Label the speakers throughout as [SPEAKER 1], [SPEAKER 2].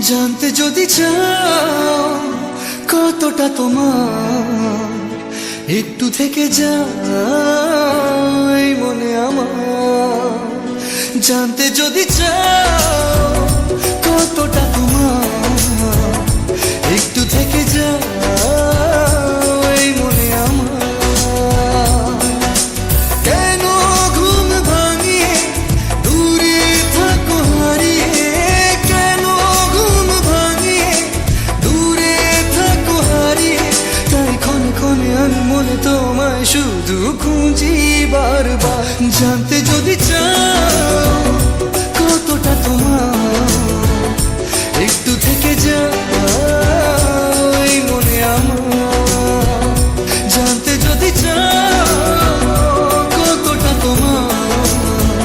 [SPEAKER 1] জানতে যদি চাও কতটা তোমার, একটু থেকে যাই মনে আমার। জানতে যদি চাও কতটা তোমার, একটু থেকে যাই মনে আমার। কেন ঘুম ভাঙিয়ে দূরে থাকো হারিয়ে, কেন ঘুম ভাঙিয়ে দূরে থাকো হারিয়ে, তাই ক্ষণে ক্ষণে আমি মনে তোমায় শুধু খুঁজি বারবার। জানতে যদি চাও কতটা তোমার, একটু থেকে যাই মনে আমার। জানতে যদি চাও কতটা তোমার,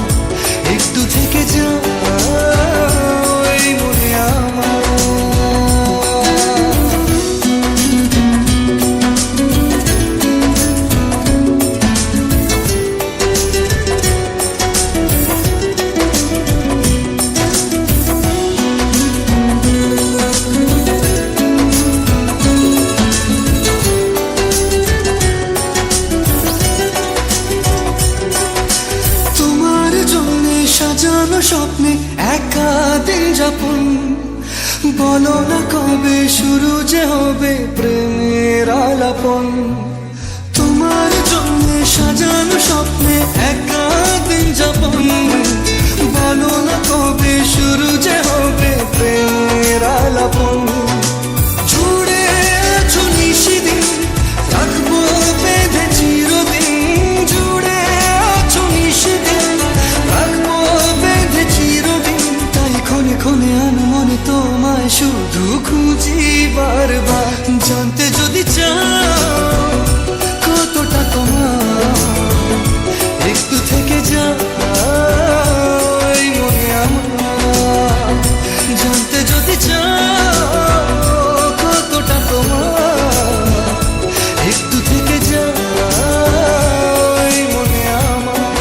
[SPEAKER 1] একটু থেকে যাই মনে আমার। সাজানো স্বপ্নে একা দিন যাপন, বলো না কবে শুরু যে হবে প্রেমের আলাপন। তোমার জন্য সাজানো স্বপ্নে একা দিন যাপন, বলো না কবে শুরু যে হবে প্রেমের আলাপন। জুড়ে আছো নিশিদিন, রাখবো বেঁধে চিরদিন। জুড়ে আছো নিশিদিন, রাখবো বেঁধে চিরদিন। তাই ক্ষণে ক্ষণে আমি মনে তোমায় শুধু খুঁজি বারবার। জানতে যদি চাও কতটা তোমার, একটু থেকে যাই মনে আমার। জানতে যদি চাও কতটা তোমার, একটু থেকে যাই মনে আমার।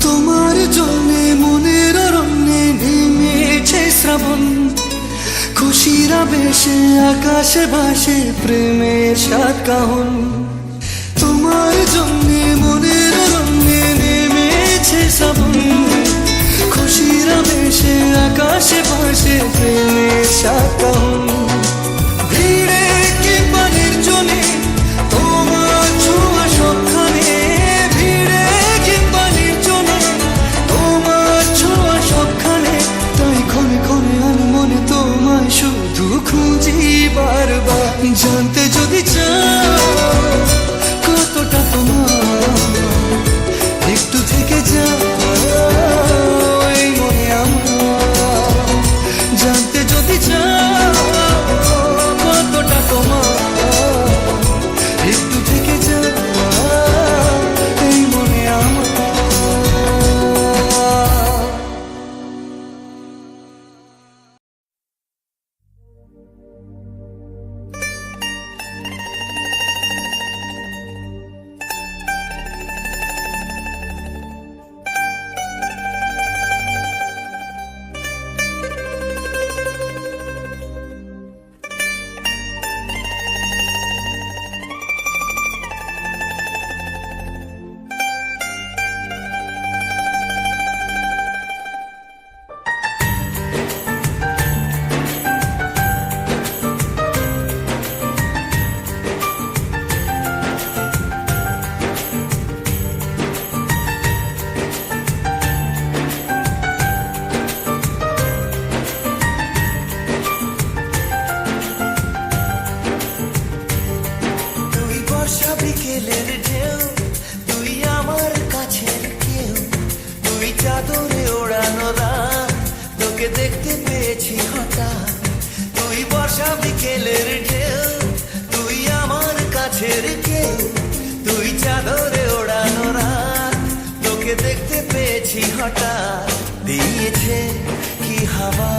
[SPEAKER 1] তোমার জন্যে মনের অরণ্যে নেমেছে শ্রাবণ, খুশির আবেশে আকাশে ভাসে প্রেমের সাত কাহন। তোমার জন্যে মনের অরণ্যে নেমেছে শ্রাবণ, খুশির আবেশে আকাশে ভাসে প্রেমের সাত কাহন। ভিড়ে কিংবা নির্জনে তোমার ছোঁয়া সবখানে, ভিড়ে কিংবা নির্জনে তোমার ছোঁয়া সবখানে। তাই ক্ষণে ক্ষণে আমি মনে তোমায় শুধু খুঁজি বারবার। জানতে যদি চাও কতটা তোমার, একটু থেকে যাই মনে আমার। জানতে যদি চাও কতটা তোমার, একটু থেকে যাই মনে আমার।
[SPEAKER 2] দেখতে পেয়েছি হঠাৎ, তুই বর্ষা বিকেলের ঢেউ, তুই আমার কাছের কেউ, তুই চাদরে ওড়ানো রাত, তোকে দেখতে পেয়েছি হঠাৎ। দিয়েছে কি হাওয়া